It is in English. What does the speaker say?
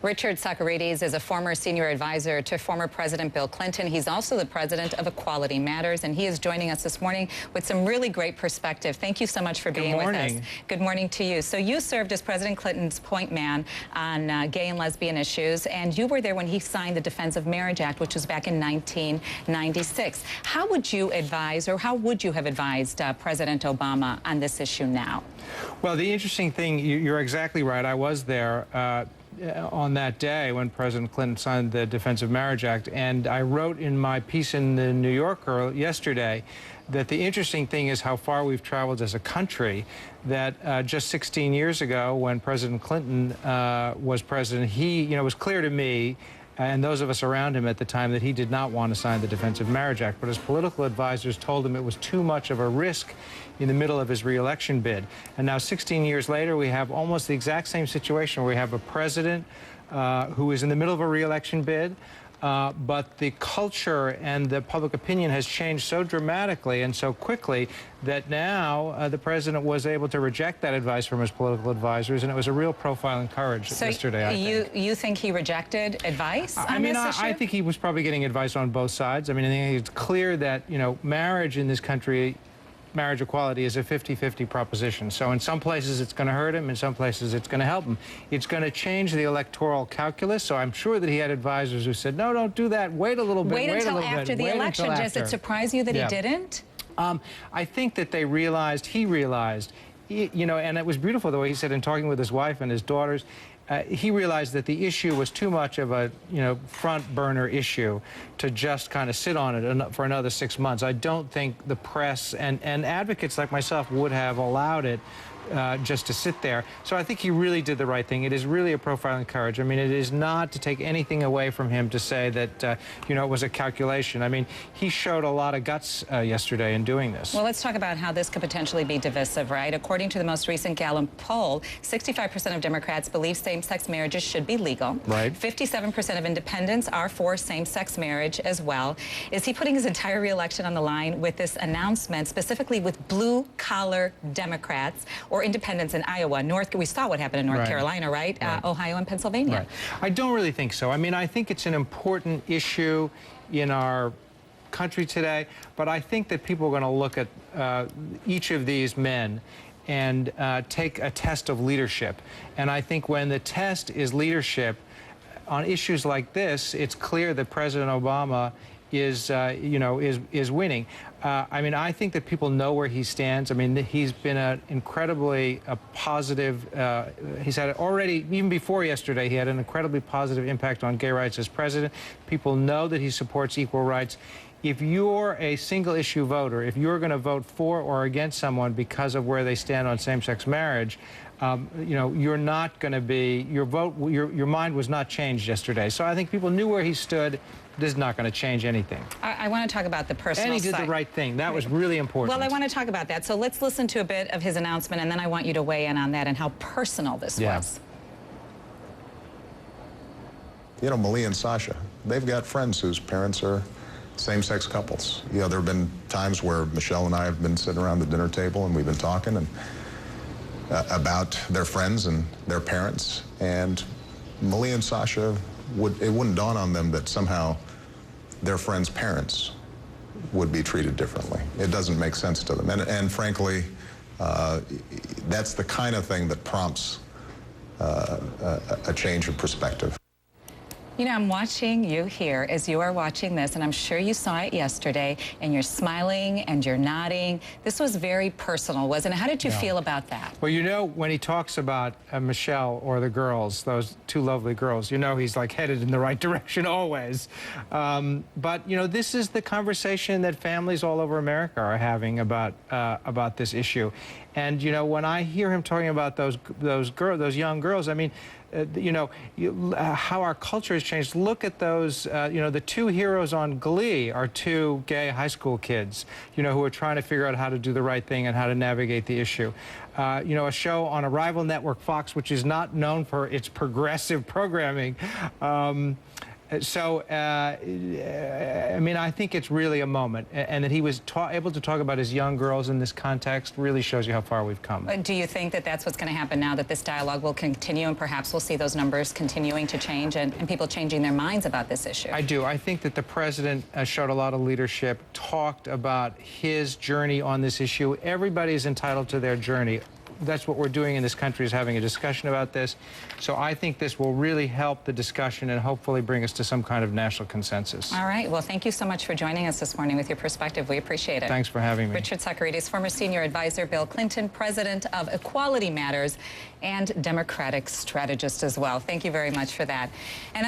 Richard Socarides is a former senior advisor to former President Bill Clinton. He's also the president of Equality Matters, and he is joining us this morning with some really great perspective. Thank you so much for being with us. Good morning to you. So you served as President Clinton's point man on gay and lesbian issues, and you were there when he signed the Defense of Marriage Act, which was back in 1996. How would you advise, or how would you have advised President Obama on this issue now? Well, the interesting thing, you're exactly right. I was there on that day when President Clinton signed the Defense of Marriage Act, and I wrote in my piece in the New Yorker yesterday that the interesting thing is how far we've traveled as a country, that just 16 years ago when President Clinton was president, it was clear to me and those of us around him at the time that he did not want to sign the Defense of Marriage Act, but his political advisors told him it was too much of a risk in the middle of his re-election bid. And now 16 years later, we have almost the exact same situation where we have a president who is in the middle of a re-election bid, but the culture and the public opinion has changed so dramatically and so quickly that now the president was able to reject that advice from his political advisors, and it was a real profile in courage yesterday, I think. You think he rejected advice on this issue? I think he was probably getting advice on both sides. I mean, I think it's clear that, marriage in this country, marriage equality, is a 50-50 proposition. So in some places it's going to hurt him, in some places it's going to help him. It's going to change the electoral calculus, so I'm sure that he had advisors who said, no, don't do that, wait a little bit, wait until after the election. Does it surprise you that he didn't? I think that he realized, and it was beautiful the way he said in talking with his wife and his daughters, he realized that the issue was too much of a, front burner issue to just kind of sit on it for another 6 months. I don't think the press and advocates like myself would have allowed it just to sit there. So I think he really did the right thing. It is really a profile in courage. I mean, it is not to take anything away from him to say that, it was a calculation. I mean, he showed a lot of guts yesterday in doing this. Well, let's talk about how this could potentially be divisive, right? According to the most recent Gallup poll, 65% of Democrats believe same-sex marriages should be legal. Right. 57% of independents are for same-sex marriage as well. Is he putting his entire re-election on the line with this announcement, specifically with blue-collar Democrats or independents in Iowa? We saw what happened in North Carolina, right? Ohio and Pennsylvania. Right. I don't really think so. I mean, I think it's an important issue in our country today, but I think that people are going to look at each of these men and take a test of leadership. And I think when the test is leadership on issues like this, it's clear that President Obama is winning. I mean, I think that people know where he stands. I mean, he's been an incredibly positive, he's had already, even before yesterday, he had an incredibly positive impact on gay rights as president. People know that he supports equal rights. If you're a single issue voter, if you're going to vote for or against someone because of where they stand on same-sex marriage, you're not going to be, your mind was not changed yesterday. So I think people knew where he stood. This is not going to change anything. I want to talk about the personal side. And he did the right thing. That was really important. Well, I want to talk about that. So let's listen to a bit of his announcement, and then I want you to weigh in on that and how personal this was. Malia and Sasha, they've got friends whose parents are same-sex couples. There have been times where Michelle and I have been sitting around the dinner table and we've been talking and about their friends and their parents. And Malia and Sasha, it wouldn't dawn on them that somehow their friends' parents would be treated differently. It doesn't make sense to them. And frankly, that's the kind of thing that prompts a change of perspective. I'm watching you here as you are watching this, and I'm sure you saw it yesterday, and you're smiling and you're nodding. This was very personal, wasn't it? How did you feel about that? Well, when he talks about Michelle or the girls, those two lovely girls, he's like headed in the right direction always. But, this is the conversation that families all over America are having about this issue. And, when I hear him talking about those young girls, I mean, how our culture has changed. Look at those, the two heroes on Glee are two gay high school kids, who are trying to figure out how to do the right thing and how to navigate the issue. A show on a rival network, Fox, which is not known for its progressive programming, I mean, I think it's really a moment, and that he was able to talk about his young girls in this context really shows you how far we've come. Do you think that that's what's going to happen now, that this dialogue will continue, and perhaps we'll see those numbers continuing to change and people changing their minds about this issue? I do. I think that the president showed a lot of leadership, talked about his journey on this issue. Everybody is entitled to their journey. That's what we're doing in this country, is having a discussion about this. So I think this will really help the discussion and hopefully bring us to some kind of national consensus. All right. Well, thank you so much for joining us this morning with your perspective. We appreciate it. Thanks for having me. Richard Socarides, former senior advisor, Bill Clinton, president of Equality Matters, and Democratic strategist as well. Thank you very much for that. And